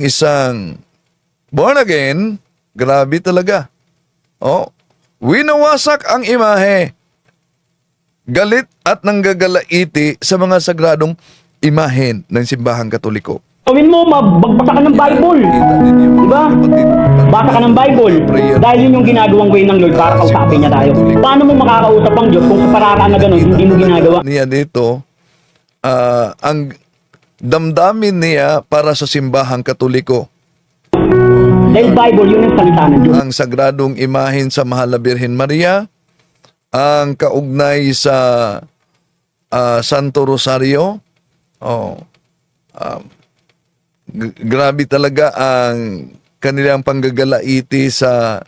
isang born again, grabe talaga. Oh, winawasak ang imahe. Galit at nanggagalaiti sa mga sagradong imahen ng simbahang Katoliko. Gawin mo, magbasa ka ng Bible. Diba? Basa ka ng Bible. Dahil yun yung ginagawang way ng Lord para kausapin niya tayo. Paano mo makakausap ang Diyos kung sa paraan na gano'n, hindi mo ginagawa? Niya dito, ang damdamin niya para sa simbahang Katoliko. Dahil Bible, yun ang salita ng Diyos. Ang sagradong imahen sa Mahal na Birhen Maria, ang kaugnay sa Santo Rosario. Grabe talaga ang kanilang panggagalaiti sa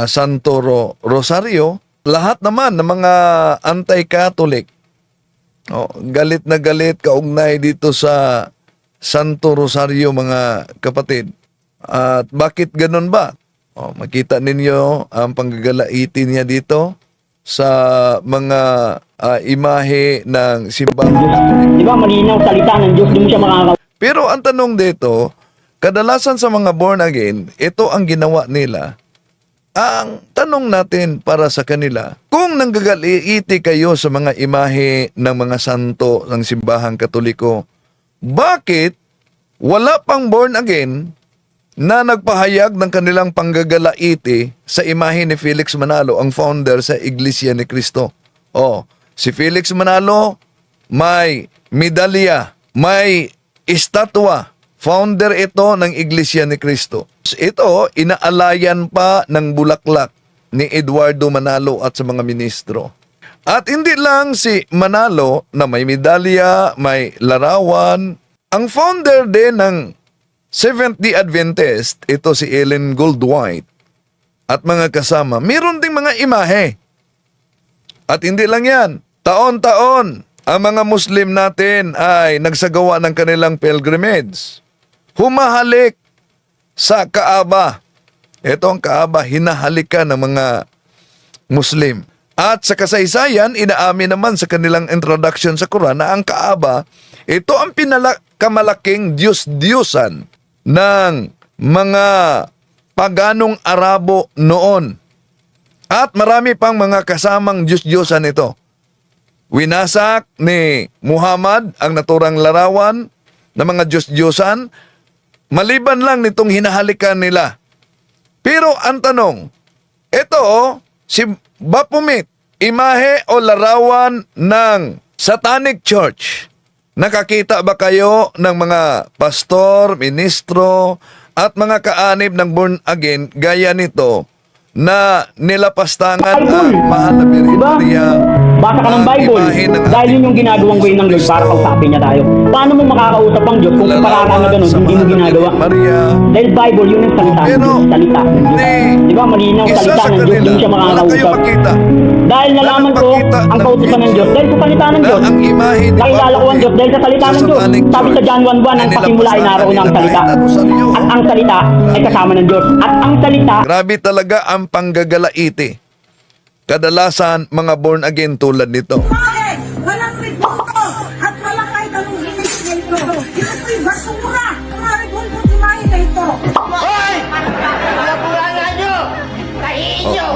Santo Rosario. Lahat naman ng mga anti-Catholic, galit na galit kaugnay dito sa Santo Rosario, mga kapatid. At bakit ganun ba? Makita ninyo ang panggagalaiti niya dito sa mga imahe ng simbahang Katoliko. Di ba, malinaw salita ng Diyos, di mo siya makakausap. Pero ang tanong dito, kadalasan sa mga born again, ito ang ginawa nila. Ang tanong natin para sa kanila, kung nanggagaliiti kayo sa mga imahe ng mga santo ng simbahang Katoliko, bakit wala pang born again na nagpahayag ng kanilang panggagalaiti sa imahe ni Felix Manalo, ang founder sa Iglesia ni Cristo? Si Felix Manalo may medalya, may estatwa. Founder ito ng Iglesia ni Cristo. Ito, inaalayan pa ng bulaklak ni Eduardo Manalo at sa mga ministro. At hindi lang si Manalo na may medalya, may larawan. Ang founder din ng Seventh-day Adventist, ito si Ellen Goldwhite at mga kasama, mayroon ding mga imahe. At hindi lang yan, taon-taon, ang mga Muslim natin ay nagsagawa ng kanilang pilgrimage. Humahalik sa Kaaba. Ito ang Kaaba, hinahalikan ng mga Muslim. At sa kasaysayan, inaamin naman sa kanilang introduction sa Quran na ang Kaaba, ito ang pinakamalaking Diyos-Diyosan ng mga paganong Arabo noon. At marami pang mga kasamang Diyos-Diyosan ito. Winasak ni Muhammad ang naturang larawan ng mga Diyos-Diyosan, maliban lang nitong hinahalikan nila. Pero ang tanong, ito si Baphomet, imahe o larawan ng Satanic Church. Nakakita ba kayo ng mga pastor, ministro, at mga kaanib ng born again gaya nito na nilapastangan ang Mahal na Birhen Maria? Basa ka ng Bible. Dahil yun yung ginagawang way ng Lord para kausapin niya tayo. Paano mo makakausap ang Diyos kung sa paraan na gano'n, hindi mo ginagawa? Dahil Bible, yun ang salita ng Diyos. Salita ng Diyos. Di ba, malinaw salita ng Diyos, hindi mo siya makakausap. Dahil nalaman ko ang kautusan ng Diyos, dahil sa salita ng Diyos. Nakilala ko ang Diyos dahil sa salita ng Diyos. Sabi sa John 1:1, ang pasimula ay naroon ang salita. At ang salita ay kasama ng Diyos. At ang salita... Grabe talaga ang panggagalaiti. Kadalasan, mga born again tulad nito. Bakit? Walang rebondo at walang kahit anong ginis na ito. Ito po'y basura. Mga rebondo timahin na ito. Hoy! Palaburangan nyo! Kahinyo!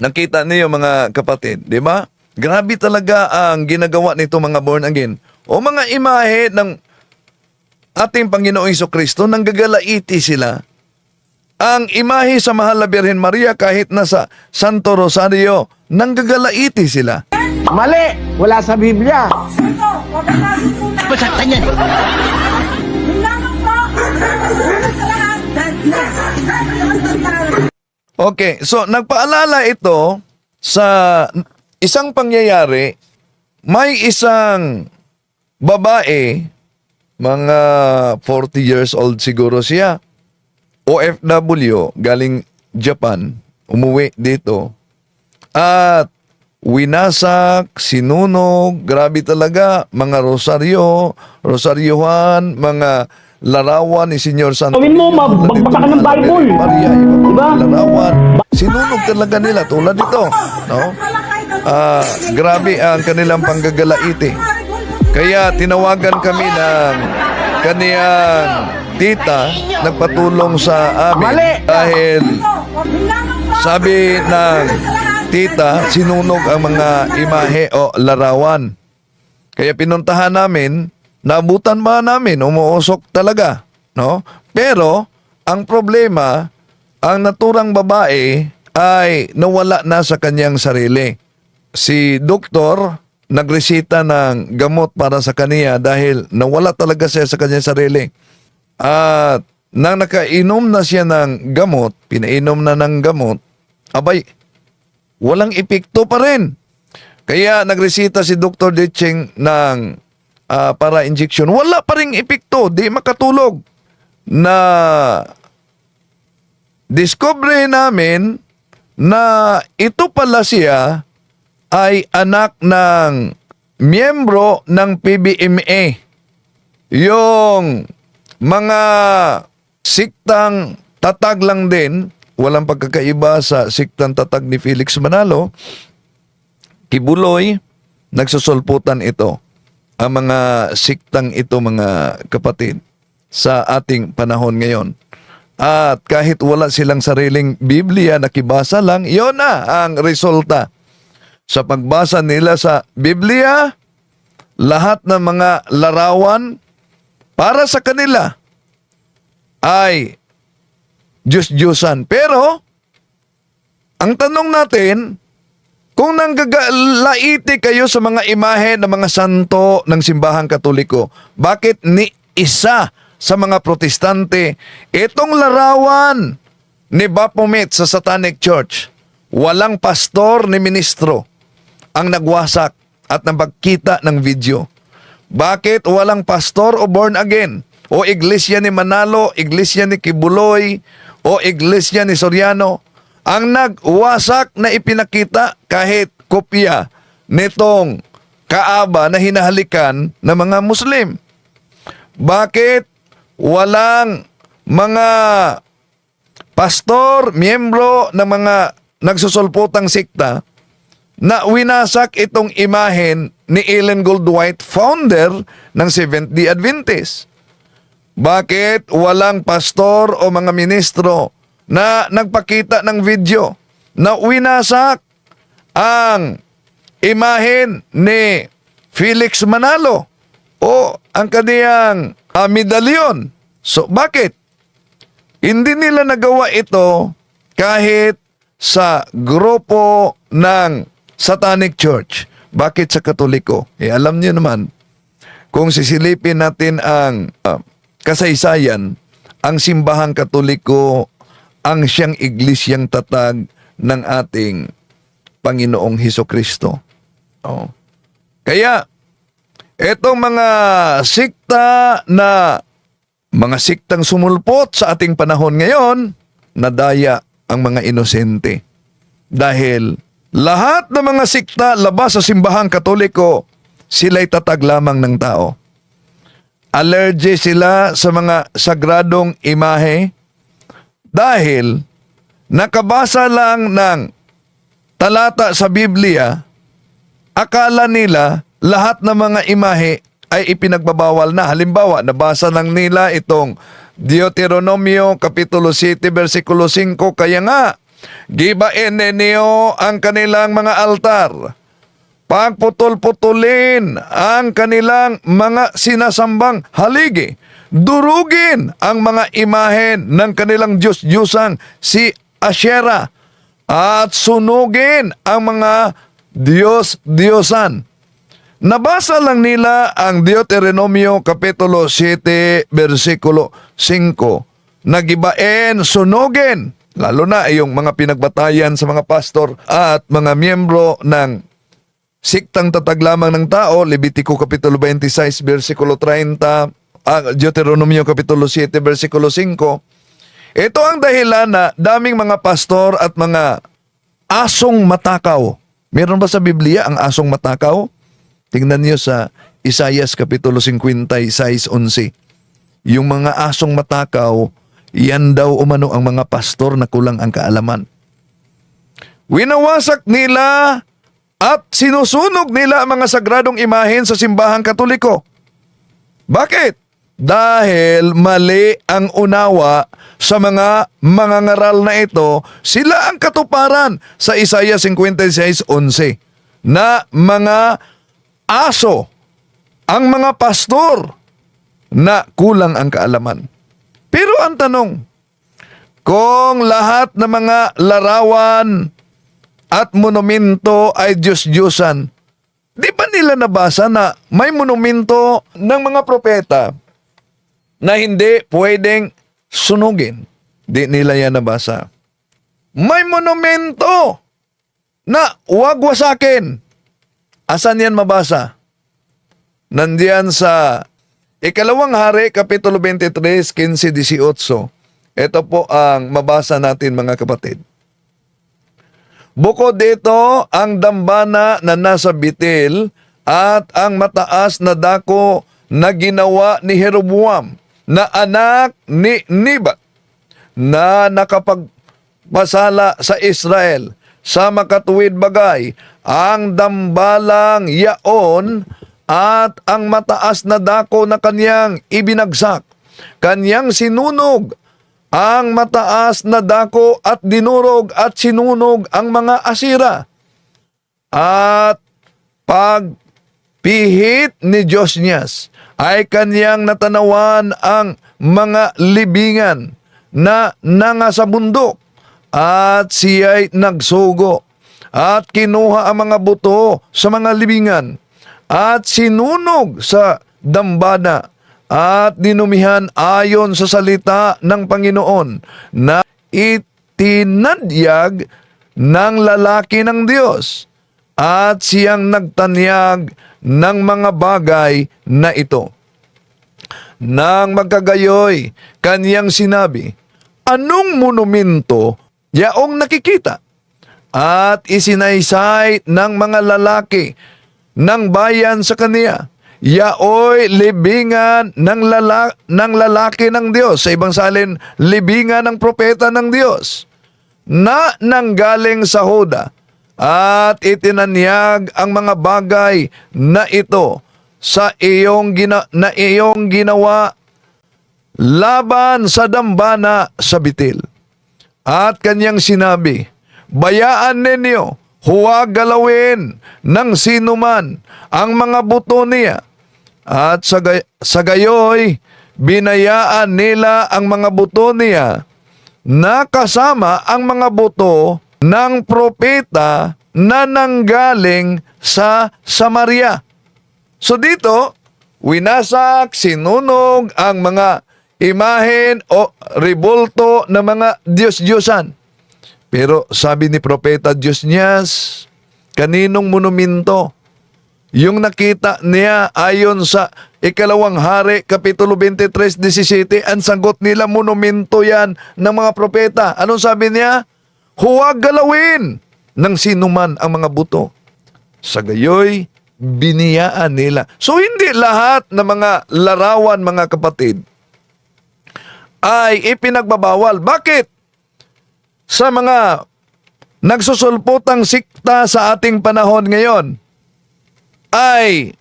Nakita niyo mga kapatid, di ba? Grabe talaga ang ginagawa nito mga born again. O mga imahe ng ating Panginoong Jesucristo, nanggagalaiti sila. Ang imahe sa Mahal na Birhen Maria kahit nasa Santo Rosario, nanggagalaiti sila. Mali! Wala sa Biblia. Ito, huwag ang natin muna. Pasaktan yan! Yung lamang po, sa lahat. Okay, so nagpaalala ito sa isang pangyayari. May isang babae, mga 40 years old siguro siya, OFW, galing Japan, umuwi dito. At winasak, sinunog, grabe talaga, mga rosaryohan, mga larawan ni Senyor Santo. Gawin mo, magbasa ka ng Bible. Maria, Diba? larawan. Sinunog talaga nila, tulad ito. No? Grabe ang kanilang panggagalaiti. Kaya tinawagan kami ng kaniyang tita nagpatulong sa amin Mali! dahil sabi ng tita, sinunog ang mga imahe o larawan. Kaya pinuntahan namin, naabutan ba namin, umuusok talaga, no? Pero, ang problema, ang naturang babae ay nawala na sa kanyang sarili. Si doktor nagresita ng gamot para sa kaniya dahil nawala talaga siya sa kanyang sarili. At nang nakainom na siya ng gamot, pinainom na ng gamot, abay, walang epekto pa rin. Kaya nagresita si Dr. Ditching ng para injection. Wala pa rin epekto, di makatulog. Na discover namin na ito pala siya ay anak ng miyembro ng PBMA. Yung mga siktang tatag lang din, walang pagkakaiba sa siktang tatag ni Felix Manalo, Kibuloy, nagsusulputan ito. Ang mga siktang ito, mga kapatid, sa ating panahon ngayon. At kahit wala silang sariling Biblia, nakibasa lang, yon na ang resulta. Sa pagbasa nila sa Biblia, lahat ng mga larawan para sa kanila ay Diyos-Diyosan. Pero, ang tanong natin, kung nanggagalaiti kayo sa mga imahe ng mga santo ng simbahang Katoliko, bakit ni isa sa mga protestante itong larawan ni Baphomet sa Satanic Church, walang pastor ni ministro ang nagwasak at nagpagkita ng video? Bakit walang pastor o born again o iglesia ni Manalo, iglesia ni Kibuloy o iglesia ni Soriano ang nagwasak na ipinakita kahit kopya nitong Kaaba na hinahalikan ng mga Muslim? Bakit walang mga pastor, miyembro ng mga nagsusulputang sikta na winasak itong imahen ni Ellen Goldwhite, founder ng Seventh-day Adventist? Bakit walang pastor o mga ministro na nagpakita ng video na winasak ang imahen ni Felix Manalo o ang kaniyang medalyon? So bakit hindi nila nagawa ito kahit sa grupo ng Satanic Church? Bakit sa Katoliko? Alam niyo naman, kung sisilipin natin ang kasaysayan, ang simbahang Katoliko ang siyang iglesyang tatag ng ating Panginoong Hesukristo. Oh. Kaya, etong mga sikta na mga siktang sumulpot sa ating panahon ngayon, nadaya ang mga inosente. Dahil lahat ng mga sikta labas sa simbahang Katoliko, sila'y tatag lamang ng tao. Allergy sila sa mga sagradong imahe dahil nakabasa lang ng talata sa Biblia, akala nila lahat ng mga imahe ay ipinagbabawal na. Halimbawa, nabasa lang nila itong Deuteronomio Kapitulo 7, versikulo 5, kaya nga, gibain ninyo ang kanilang mga altar. Pagputol-putulin ang kanilang mga sinasambang haligi. Durugin ang mga imahen ng kanilang Diyos-Diyosang si Asherah. At sunugin ang mga Diyos-Diyosan. Nabasa lang nila ang Deuteronomio Kapitulo 7, versikulo 5. Nagibain, sunugin. Lalo na yung mga pinagbatayan sa mga pastor at mga miyembro ng siktang tatag lamang ng tao, Levitico Kapitulo 26, versikulo 30, Deuteronomio Kapitulo 7, versikulo 5. Ito ang dahilan na daming mga pastor at mga asong matakaw. Meron ba sa Biblia ang asong matakaw? Tingnan niyo sa Isaias Kapitulo 56:11. Yung mga asong matakaw, yan daw umano ang mga pastor na kulang ang kaalaman. Winawasak nila at sinusunog nila ang mga sagradong imahen sa simbahang Katoliko. Bakit? Dahil mali ang unawa sa mga mangangaral na ito, sila ang katuparan sa Isaiah 56:11 na mga aso ang mga pastor na kulang ang kaalaman. Pero ang tanong, kung lahat ng mga larawan at monumento ay Diyos-Diyosan, di ba nila nabasa na may monumento ng mga propeta na hindi pwedeng sunugin? Di nila yan nabasa. May monumento na huwag wasakin. Asan yan mabasa? Nandiyan sa Ikalawang Hari, Kapitulo 23, 15-18. Ito po ang mabasa natin, mga kapatid. Bukod dito, ang dambana na nasa Bitil at ang mataas na dako na ginawa ni Jeroboam na anak ni Nebat na nakapagpasala sa Israel sa makatuwid bagay, ang dambalang yaon at ang mataas na dako na kanyang ibinagsak. Kanyang sinunog ang mataas na dako at dinurog at sinunog ang mga asira. At pagpihit ni Josnias ay kanyang natanawan ang mga libingan na nanga sa bundok at siya'y nagsugo at kinuha ang mga buto sa mga libingan at sinunog sa dambana at dinumihan ayon sa salita ng Panginoon na itinadyag ng lalaki ng Diyos at siyang nagtanyag ng mga bagay na ito. Nang magkagayoy, kaniyang sinabi, anong monumento yaong nakikita? At isinaysay ng mga lalaki ng bayan sa kaniya, yaoy libingan ng lalaki ng Diyos. Sa ibang salin, libingan ng propeta ng Diyos na nanggaling sa Huda at itinanyag ang mga bagay na ito sa iyong ginawa laban sa dambana sa Bitil. At kanyang sinabi, bayaan ninyo, huwag galawin ng sinuman ang mga buto niya. At sa gayoy, binayaan nila ang mga buto niya na kasama ang mga buto ng propeta na nanggaling sa Samaria. So dito, winasak, sinunog ang mga imahen o rebulto ng mga Diyos-Diyosan. Pero sabi ni Propeta Josnias, kaninong monumento? Yung nakita niya ayon sa Ikalawang Hari, Kapitulo 23, 17, ang sagot nila, monumento yan ng mga propeta. Anong sabi niya? Huwag galawin ng sinuman ang mga buto. Sa gayoy, biniyaan nila. So hindi lahat ng mga larawan, mga kapatid, ay ipinagbabawal. Bakit? Sa mga nagsusulputang sikta sa ating panahon ngayon, ay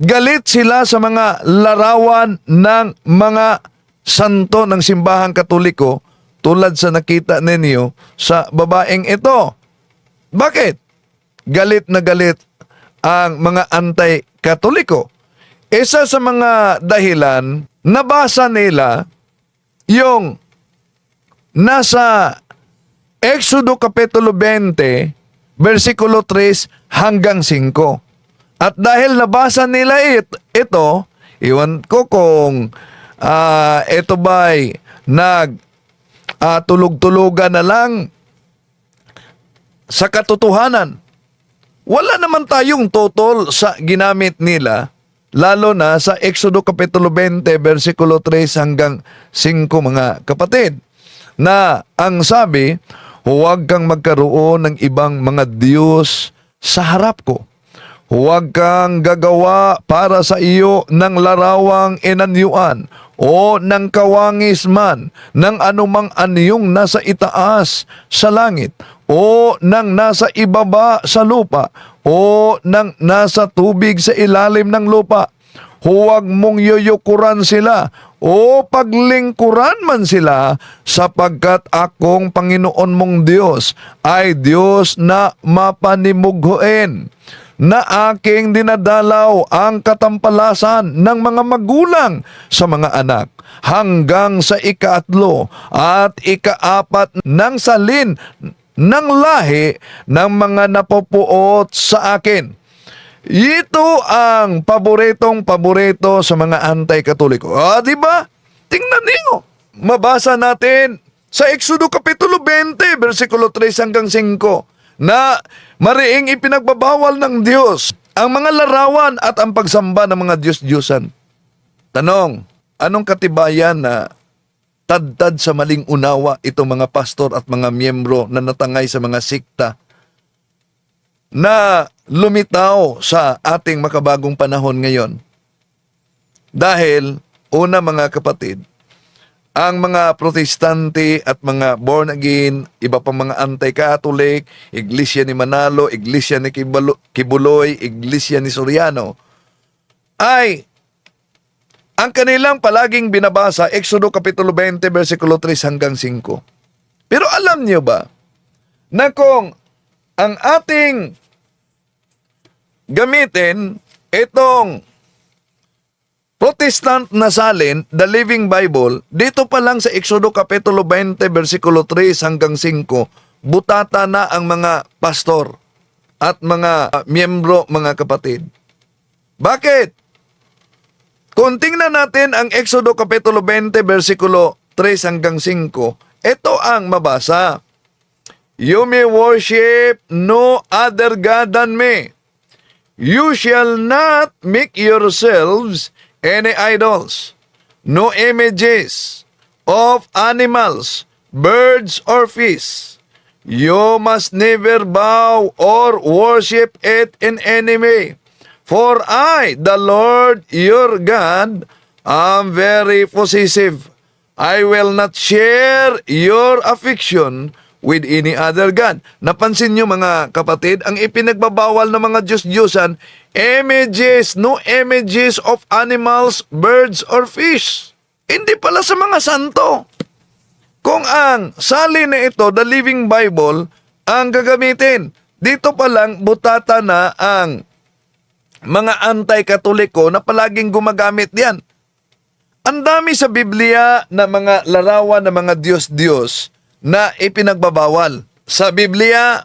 galit sila sa mga larawan ng mga santo ng simbahang Katoliko tulad sa nakita ninyo sa babaeng ito. Bakit? Galit na galit ang mga anti-Katoliko. Isa sa mga dahilan, nabasa nila yung nasa Exodo Kapitulo 20, versikulo 3 hanggang 5. At dahil nabasa nila ito, iwan ko kung ito ba'y tulog-tulugan na lang sa katotohanan. Wala naman tayong totoo sa ginamit nila, lalo na sa Exodo Kapitulo 20, versikulo 3 hanggang 5, mga kapatid, na ang sabi, huwag kang magkaroon ng ibang mga Diyos sa harap ko. Huwag kang gagawa para sa iyo ng larawang inanyuan o ng kawangis man ng anumang anyong nasa itaas sa langit o ng nasa ibaba sa lupa o ng nasa tubig sa ilalim ng lupa. huwag mong yuyukuran sila o paglingkuran man sila sapagkat akong Panginoon mong Diyos ay Diyos na mapanimughoin, na aking dinadalaw ang katampalasan ng mga magulang sa mga anak hanggang sa ika-3 at ika-4 ng salin ng lahi ng mga napupuot sa akin. Ito ang paboritong-paborito sa mga anti-katoliko. Di ba? Tingnan niyo. Mabasa natin sa Exodo Kapitulo 20, versikulo 3 hanggang 5, na mariing ipinagbabawal ng Diyos ang mga larawan at ang pagsamba ng mga Diyos-Diyosan. Tanong, anong katibayan na tadtad sa maling unawa itong mga pastor at mga miyembro na natangay sa mga sikta na lumitaw sa ating makabagong panahon ngayon? Dahil, una mga kapatid, ang mga protestante at mga born again, iba pang mga anti-Catholic, Iglesia ni Manalo, Iglesia ni Kibuloy, Iglesia ni Soriano, ay ang kanilang palaging binabasa, Exodo Kapitulo 20, versikulo 3 hanggang 5. Pero alam niyo ba na kung ang ating gamitin itong Protestant na salin, the Living Bible, dito pa lang sa Exodo Kapitulo 20, versikulo 3 hanggang 5, butata na ang mga pastor at mga miyembro, mga kapatid. Bakit? Kung tingnan natin ang Exodo Kapitulo 20, versikulo 3 hanggang 5, ito ang mabasa. You may worship no other God than me. You shall not make yourselves any idols, no images of animals, birds, or fish. You must never bow or worship it in any way. For I, the Lord your God, am very possessive. I will not share your affection with any other God. Napansin nyo mga kapatid, ang ipinagbabawal ng mga Diyos-Diyosan, images, no images of animals, birds, or fish. Hindi pala sa mga santo. Kung ang salin na ito, the Living Bible, ang gagamitin, dito pa lang butata na ang mga anti-katoliko na palaging gumagamit yan. Ang dami sa Biblia na mga larawan ng mga Diyos-Diyos na ipinagbabawal. Sa Biblia,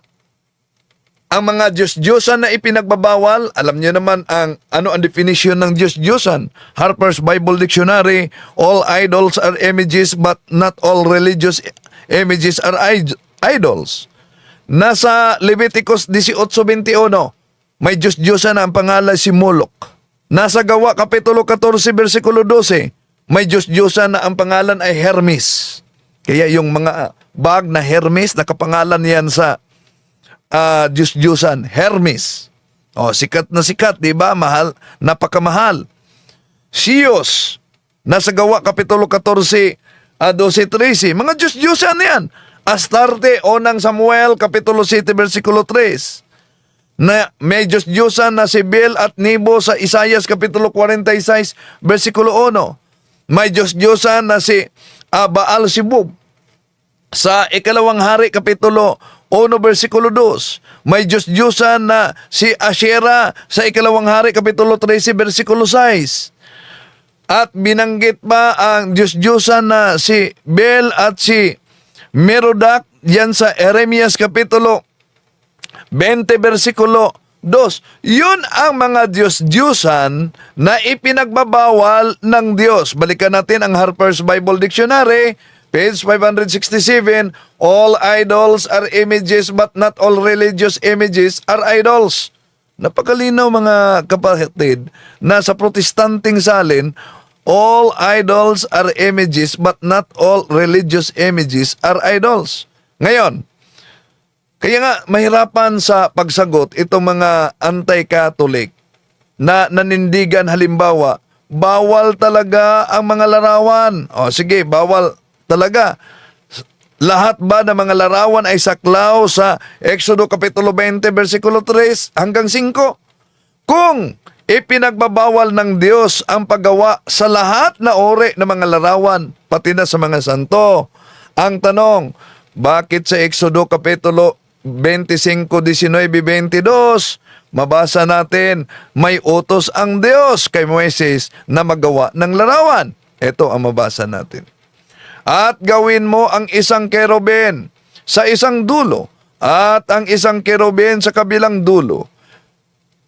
ang mga Diyos-Diyosan na ipinagbabawal, alam niyo naman ang definition ng Diyos-Diyosan. Harper's Bible Dictionary, all idols are images but not all religious images are idols. Nasa Leviticus 18:21, may Diyos-Diyosan na ang pangalan si Moloch. Nasa Gawa Kapitulo 14, versikulo 12, may Diyos-Diyosan na ang pangalan ay Hermes. Kaya yung mga bag na Hermes, nakapangalan yan sa Diyos-Diyosan, Hermes. Sikat na sikat, di ba? Mahal, napakamahal. Siyos, nasa Gawa Kapitulo 14, 12-13, mga Diyos-Diyosan yan. Astarte, unang Samuel, Kapitulo 7, versikulo 3. Na may Diyos-Diyosan na si Bel at Nebo sa Isaias Kapitulo 46, versikulo 1. May Diyos-Diyosan na si Baal Sibub sa Ikalawang Hari Kapitulo 1, versikulo 2. May Diyos-Diyosan na si Asherah sa Ikalawang Hari Kapitulo 13, versikulo 6. At binanggit pa ang Diyos-Diyosan na si Bel at si Merodach yan sa Jeremias Kapitulo 20, versikulo 2. Yun ang mga Diyos-Diyosan na ipinagbabawal ng Diyos. Balikan natin ang Harper's Bible Dictionary, page 567. All idols are images but not all religious images are idols. Napakalinaw mga kapatid na sa protestanteng salin, all idols are images but not all religious images are idols. Ngayon, kaya nga mahirapan sa pagsagot itong mga anti-Catholic na nanindigan, halimbawa, bawal talaga ang mga larawan. Sige, bawal talaga. Lahat ba ng mga larawan ay saklaw sa Exodo Kapitulo 20, versikulo 3 hanggang 5? Kung Ipinagbabawal ng Diyos ang paggawa sa lahat na uri ng mga larawan, pati na sa mga santo. Ang tanong, bakit sa Exodo Kapitulo 25, 19, 22, mabasa natin, may utos ang Diyos kay Moises na magawa ng larawan. Ito ang mabasa natin. At gawin mo ang isang kerubin sa isang dulo at ang isang kerubin sa kabilang dulo,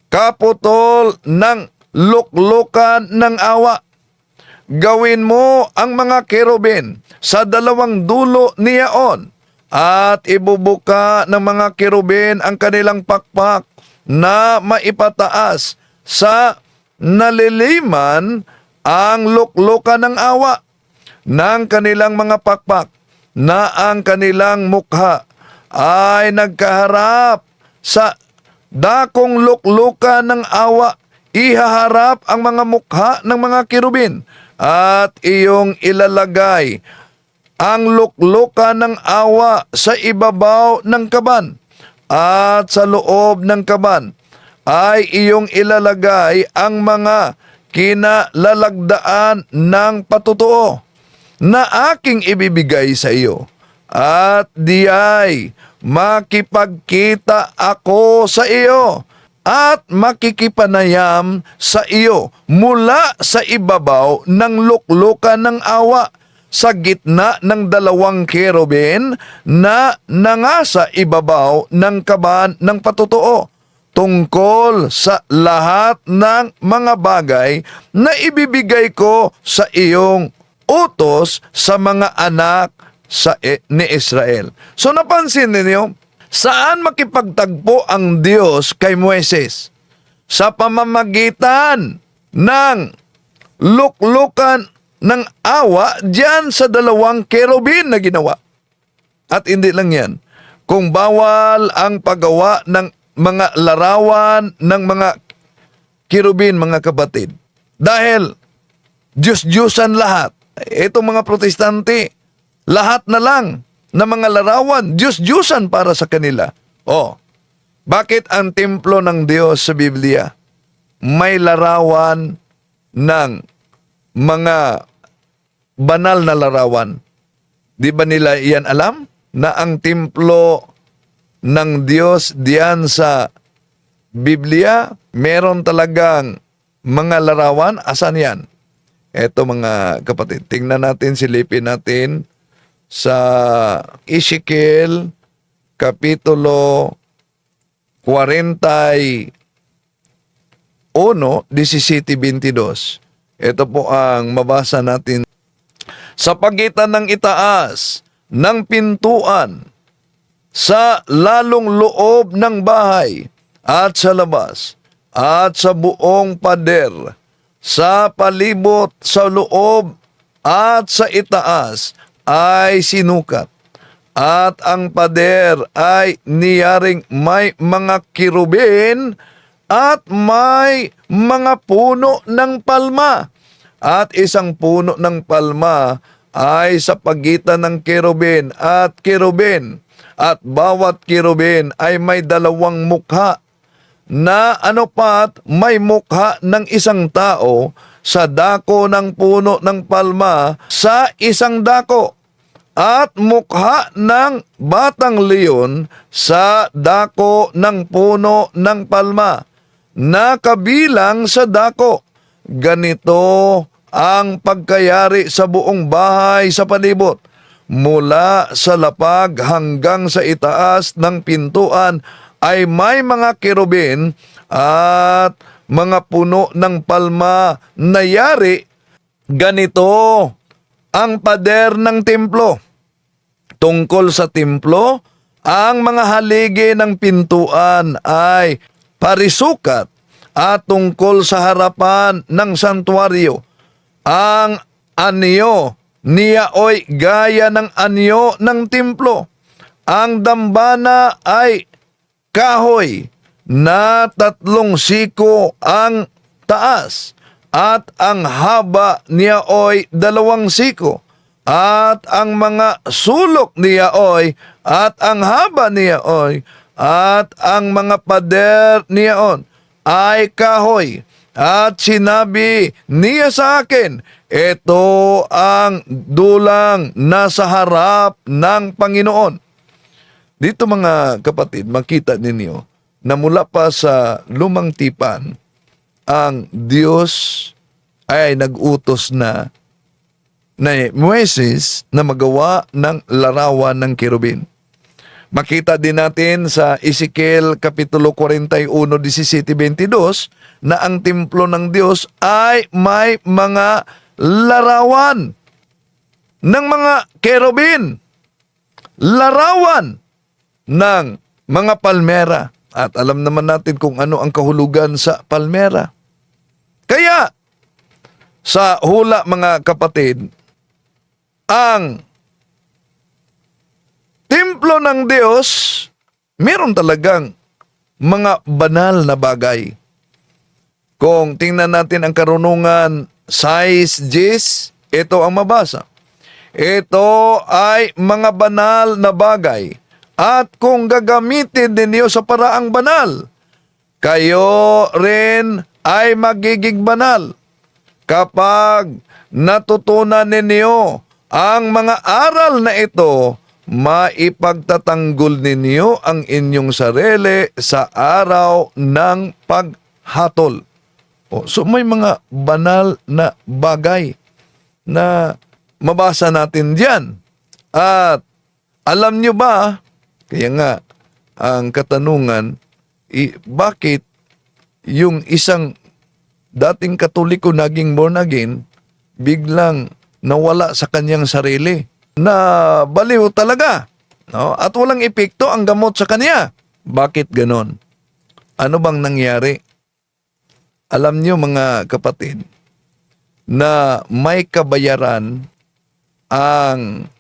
kaputol ng luklukan ng awa. Gawin mo ang mga kerubin sa dalawang dulo niyaon at ibubuka ng mga kerubin ang kanilang pakpak na maipataas sa naliliman ang luklukan ng awa ng kanilang mga pakpak na ang kanilang mukha ay nagkaharap sa dakong luklukan ng awa. Ihaharap ang mga mukha ng mga kirubin at iyong ilalagay ang luklukan ng awa sa ibabaw ng kaban at sa loob ng kaban ay iyong ilalagay ang mga kinalalagdaan ng patutuo na aking ibibigay sa iyo, at diyay makipagkita ako sa iyo at makikipanayam sa iyo mula sa ibabaw ng luklukan ng awa sa gitna ng dalawang kerubin na nangasa ibabaw ng kaban ng patutuo, tungkol sa lahat ng mga bagay na ibibigay ko sa iyong utos sa mga anak ni Israel. So napansin ninyo, saan makipagtagpo ang Diyos kay Moises? Sa pamamagitan ng luklukan ng awa diyan sa dalawang kerubin na ginawa. At hindi lang yan, kung bawal ang paggawa ng mga larawan ng mga kerubin, mga kapatid. Dahil Diyos-Diyosan lahat. Itong mga protestante, lahat na lang na mga larawan, Diyos-Diyosan para sa kanila. Bakit ang templo ng Diyos sa Biblia may larawan ng mga banal na larawan? Di ba nila iyan alam na ang templo ng Diyos diyan sa Biblia meron talagang mga larawan? Asan yan? Eto mga kapatid, tingnan natin, silipin natin sa Ezekiel Kapitulo 41, 17-22. Ito po ang mabasa natin. Sa pagitan ng itaas ng pintuan, sa lalong loob ng bahay at sa labas, at sa buong pader, sa palibot, sa loob at sa itaas ay sinukat. At ang pader ay niyaring may mga kirubin at may mga puno ng palma. At isang puno ng palma ay sa pagitan ng kirubin at kirubin. At bawat kirubin ay may dalawang mukha na pat may mukha ng isang tao sa dako ng puno ng palma sa isang dako, at mukha ng batang leon sa dako ng puno ng palma na kabilang sa dako. Ganito ang pagkayari sa buong bahay sa palibot, mula sa lapag hanggang sa itaas ng pintuan ay may mga kerubin at mga puno ng palma na yari. Ganito ang pader ng templo. Tungkol sa templo, ang mga haligi ng pintuan ay parisukat, at tungkol sa harapan ng santuaryo, ang anyo niya ay gaya ng anyo ng templo. Ang dambana ay kahoy na 3 siko ang taas, at ang haba niya ay 2 siko, at ang mga sulok niya ay, at ang haba niya ay, at ang mga pader niya ay kahoy At sinabi niya sa akin, ito ang dulang nasa harap ng Panginoon. Dito mga kapatid, makita ninyo na mula pa sa lumang tipan, ang Diyos ay nag-utos na Moises na magawa ng larawan ng kerubin. Makita din natin sa Ezekiel Kapitulo 41, 17-22 na ang templo ng Diyos ay may mga larawan ng mga kerubin. Larawan ng mga palmera. At alam naman natin kung ano ang kahulugan sa palmera. Kaya, sa hula mga kapatid, ang templo ng Diyos, meron talagang mga banal na bagay. Kung tingnan natin ang karunungan size Gs, ito ang mabasa. Ito ay mga banal na bagay. At kung gagamitin ninyo sa paraang banal, kayo rin ay magiging banal. Kapag natutunan ninyo ang mga aral na ito, maipagtatanggol ninyo ang inyong sarili sa araw ng paghatol. So may mga banal na bagay na mabasa natin diyan. At alam nyo ba, kaya nga ang katanungan, bakit yung isang dating Katoliko naging born again, biglang nawala sa kanyang sarili? Na baliw talaga, no? At walang epekto ang gamot sa kanya. Bakit ganon? Ano bang nangyari? Alam niyo mga kapatid, na may kabayaran ang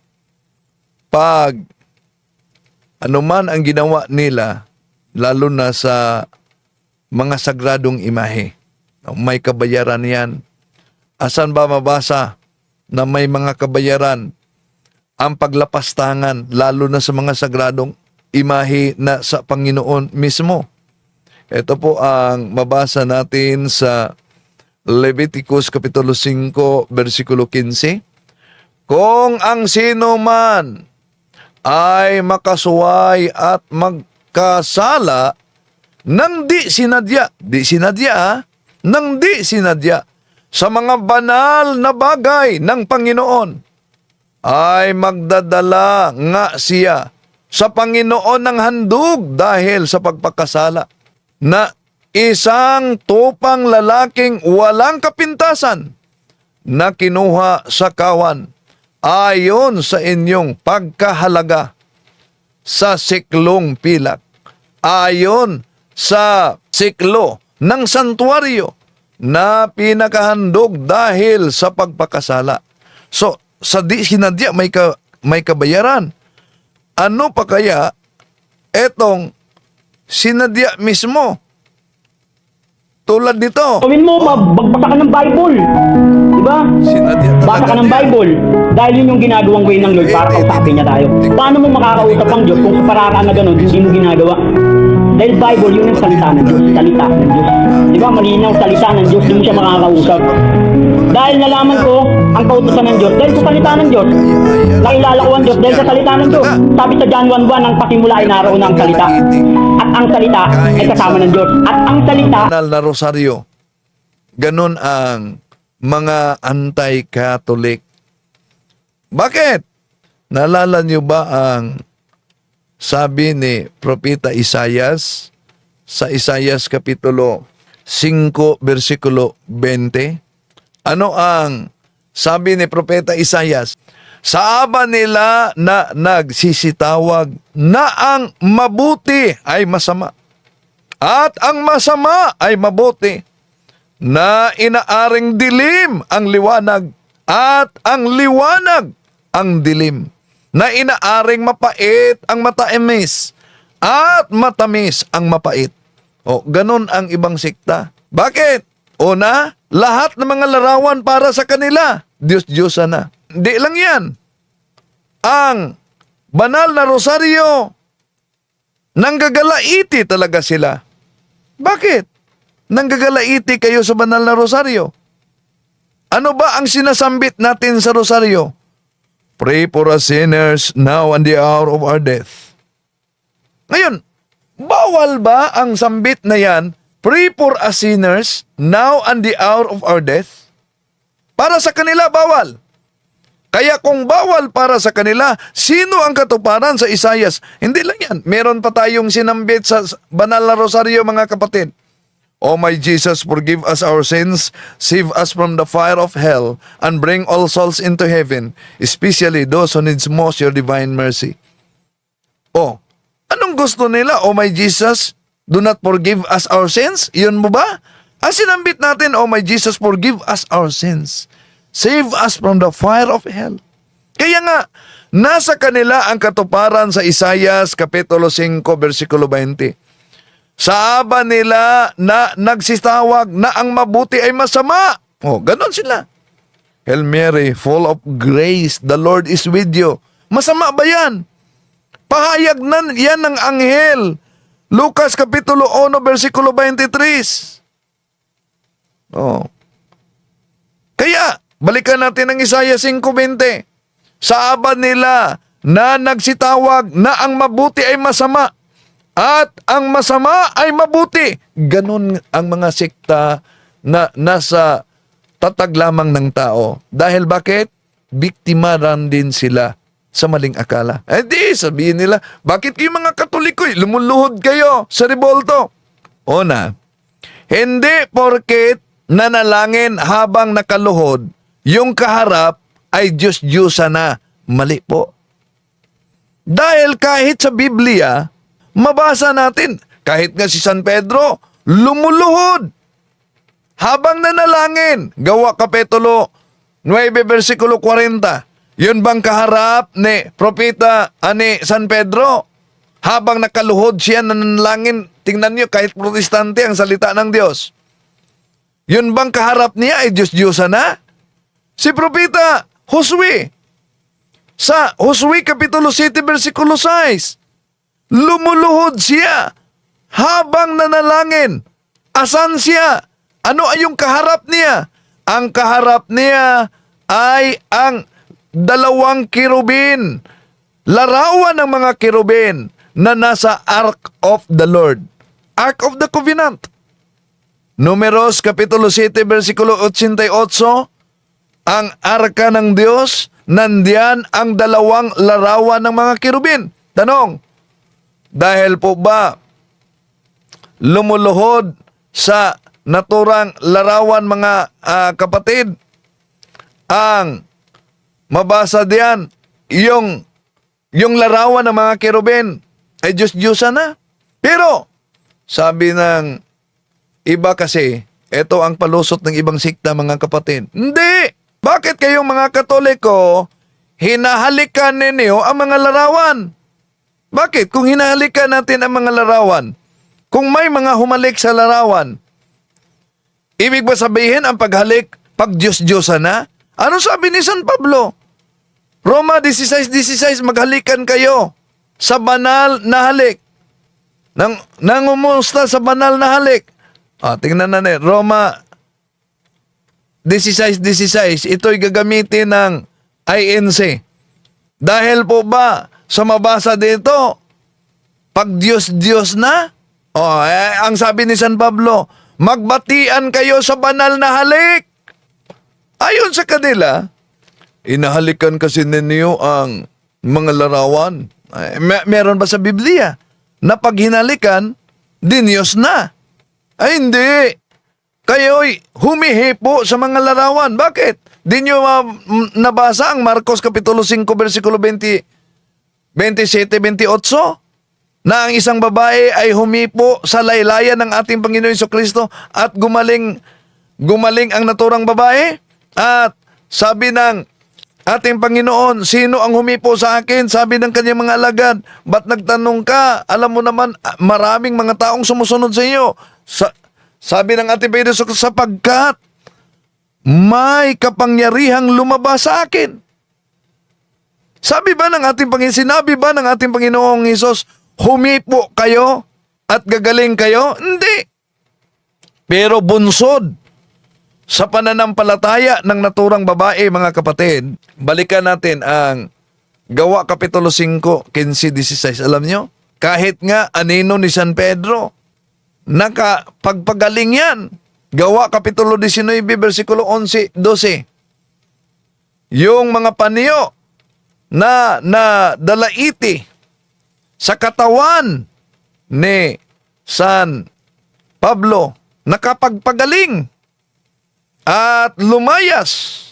anuman ang ginawa nila, lalo na sa mga sagradong imahe. May kabayaran yan. Asan ba mabasa na may mga kabayaran ang paglapastangan, lalo na sa mga sagradong imahe na sa Panginoon mismo? Ito po ang mabasa natin sa Leviticus Kapitulo 5, versikulo 15. Kung ang sino man ay makasuway at magkasala nang di sinadya sa mga banal na bagay ng Panginoon, ay magdadala nga siya sa Panginoon ng handog dahil sa pagpakasala na isang tupang lalaking walang kapintasan na kinuha sa kawan ayon sa inyong pagkahalaga sa siklong pilak, ayon sa siklo ng santuaryo na pinakahandog dahil sa pagpakasala. So, sa di sinadya may kabayaran. Ano pa kaya etong sinadya mismo? Tulad nito. Gawin mo, magbasa ka ng Bible. Diba? Sinadya Basa talaga ka ng niya. Bible. Dahil yun yung ginagawang way ng Lord para kausapin niya tayo. Paano mo makakausap ang Diyos kung sa paraan na gano'n, hindi mo ginagawa? Dahil Bible, yun yung salita ng Diyos. Salita ng Diyos. Diba? Malinaw salita ng Diyos, hindi mo siya makakausap. Dahil nalaman ko ang kautusan ng Diyos dahil sa salita ng Diyos. Nakilala ko ang Diyos dahil sa salita ng Diyos. Sabi sa John 1:1, ang pasimula ay naroon ang salita. At ang salita ay kasama ng Diyos. At ang salita Banal na rosaryo. Ganon ang mga anti-Catholic. Bakit? Naalala niyo ba ang sabi ni Propeta Isaias sa Isaias Kapitulo 5, versikulo 20? Ano ang sabi ni Propeta Isaias? Sa aba nila na nagsisitawag na ang mabuti ay masama at ang masama ay mabuti, na inaaring dilim ang liwanag at ang liwanag ang dilim, na inaaring mapait ang matamis at matamis ang mapait. O, ganun ang ibang sikta. Bakit? Una, lahat ng mga larawan para sa kanila, Diyos-Diyosan na. Di lang yan. Ang banal na rosaryo, nanggagalaiti talaga sila. Bakit? nanggagalaiti kayo sa banal na rosaryo? Ano ba ang sinasambit natin sa rosaryo? Pray for us sinners now and the hour of our death. Ngayon, bawal ba ang sambit na yan, pray for us sinners now and the hour of our death? Para sa kanila, bawal. Kaya kung bawal para sa kanila, sino ang katuparan sa Isayas? Hindi lang yan. Meron pa tayong sinambit sa banal na rosaryo, mga kapatid. O my Jesus, forgive us our sins, save us from the fire of hell, and bring all souls into heaven, especially those who needs most your divine mercy. O, anong gusto nila? O my Jesus, do not forgive us our sins? Yun mo ba? Ang sinambit natin, O my Jesus, forgive us our sins. Save us from the fire of hell. Kaya nga, nasa kanila ang katuparan sa Isayas, Kapitulo 5, versikulo 20. Sa aba nila na nagsitawag na ang mabuti ay masama. Oh, ganon sila. Hail Mary, full of grace, the Lord is with you. Masama ba yan? Pahayag na yan ng anghel. Lucas Kapitulo 1, versikulo 23. Oh. Kaya, balikan natin ang Isaiah 5:20. Sa aba nila na nagsitawag na ang mabuti ay masama at ang masama ay mabuti. Ganon ang mga sekta na nasa tatag lamang ng tao. Dahil bakit? Biktima rin din sila sa maling akala. Eh di, sabihin nila, bakit yung mga Katoliko lumuluhod kayo sa rebolto? Una, hindi porket nanalangin habang nakaluhod, yung kaharap ay Diyos-Diyosa na. Mali po. Dahil kahit sa Biblia, mabasa natin, kahit nga si San Pedro, lumuluhod habang nanalangin. Gawa Kapitulo 9, versikulo 40. Yun bang kaharap ni Propeta ani San Pedro? Habang nakaluhod siya nanalangin, tingnan niyo, kahit protestante ang salita ng Diyos. Yun bang kaharap niya ay Diyos-Diyosa na? Si Propeta Josue, sa Josue Kapitulo 7, versikulo 6, lumuluhod siya habang nanalangin. Asan siya? Ano ay yung kaharap niya? Ang kaharap niya ay ang dalawang kirubin. Larawan ng mga kirubin na nasa Ark of the Lord. Ark of the Covenant. Números Kapitulo 7, versikulo 88, ang arka ng Diyos, nandiyan ang dalawang larawan ng mga kirubin. Tanong, dahil po ba lumuluhod sa naturang larawan mga kapatid, ang mabasa diyan, yung larawan ng mga kirubin ay Diyos-Diyosa na. Pero, sabi ng iba kasi, ito ang palusot ng ibang sikta, mga kapatid. Hindi! Bakit kayong mga Katoliko, hinahalikan ninyo ang mga larawan? Bakit? Kung hinahalikan natin ang mga larawan, kung may mga humalik sa larawan, ibig ba sabihin ang paghalik, pag Diyos-Diyosa na? Ano sabi ni San Pablo? Roma 16:16, maghalikan kayo sa banal na halik. Nangumusta sa banal na halik. Tingnan na Roma 16:16, ito'y gagamitin ng INC. Dahil po ba sa mabasa dito, pag Diyos-Diyos na? Ang sabi ni San Pablo, magbatian kayo sa banal na halik. Ayon sa kanila, inahalikan kasi ninyo ang mga larawan. Meron ba sa Biblia na pag hinalikan, dinyos na? Ay hindi. Kayo'y humihipo sa mga larawan. Bakit? Di nyo nabasa ang Marcos Kapitulo 5, versikulo 27-28? Na ang isang babae ay humipo sa laylayan ng ating Panginoon Jesucristo at gumaling ang naturang babae? At sabi ng ating Panginoon, sino ang humipo sa akin? Sabi ng kanyang mga alagad, ba't nagtanong ka? Alam mo naman, maraming mga taong sumusunod sa iyo. Sabi ng ating Panginoon, sapagkat may kapangyarihang lumabas sa akin. Sinabi ba ng ating Panginoong Hesus, humipo kayo at gagaling kayo? Hindi. Pero bunsod sa pananampalataya ng naturang babae, mga kapatid, balikan natin ang Gawa Kapitulo 5, 15-16. Alam nyo, kahit nga anino ni San Pedro, nakapagpagaling yan. Gawa Kapitulo 19, versikulo 11-12. Yung mga panyo na dalaiti sa katawan ni San Pablo, nakapagpagaling at lumayas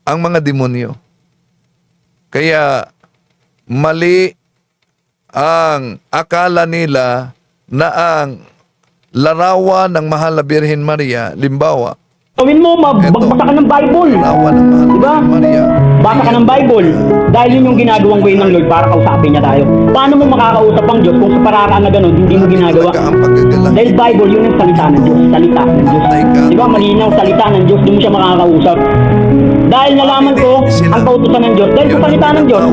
ang mga demonyo. Kaya mali ang akala nila na ang larawan ng Mahal na Birhen Maria, limbawa, Gawin mo, magbasa ka ng Bible. larawan ng Mahal na Diba? Birhen Maria. Basa ka ng Bible. Dahil yun yung ginagawang way ng Lord para kausapin niya tayo. Paano mo makakausap ang Diyos kung sa paraan na gano'n, hindi mo ginagawa? Talaga ang pagkagalang. Dahil Bible, yun ang salita ng Diyos. Salita ng Diyos. Di ba? Malinaw salita ng Diyos, di mo siya makakausap. Dahil nalaman ko ang kautusan ng Diyos. Dahil sa salita ng Diyos.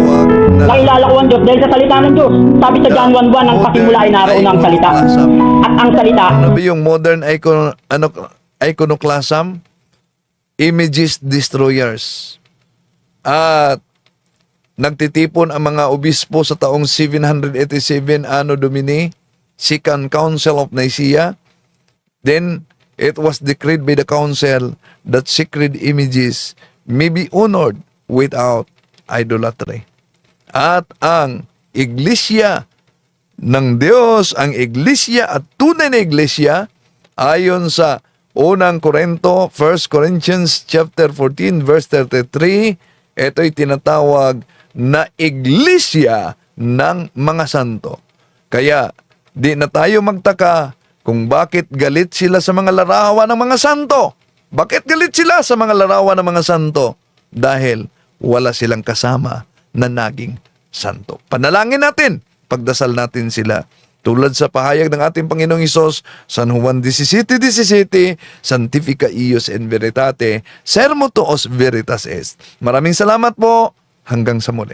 Nakilala ko ang Diyos dahil sa salita ng Diyos. Sabi sa John 1:1, ang pasimula ay naroon ang salita. At ang salita, Ano ba yung modern iconoclasm? Images destroyers. At nagtitipon ang mga obispo sa taong 787 Anno Domini, Second Council of Nicaea. Then, it was decreed by the council that sacred images may be honored without idolatry. At ang iglesia ng Diyos, ang iglesia at tunay na iglesia, ayon sa unang Korinto, 1 Corinthians chapter 14 verse 33, ito'y tinatawag na iglesia ng mga santo. Kaya di na tayo magtaka kung bakit galit sila sa mga larawan ng mga santo. Bakit galit sila sa mga larawan ng mga santo? Dahil wala silang kasama na naging santo. Panalangin natin, pagdasal natin sila. Tulad sa pahayag ng ating Panginoong Hesus, San Juan 17:17, Sanctifica ius in veritate, sermo tuos veritas est. Maraming salamat po. Hanggang sa muli.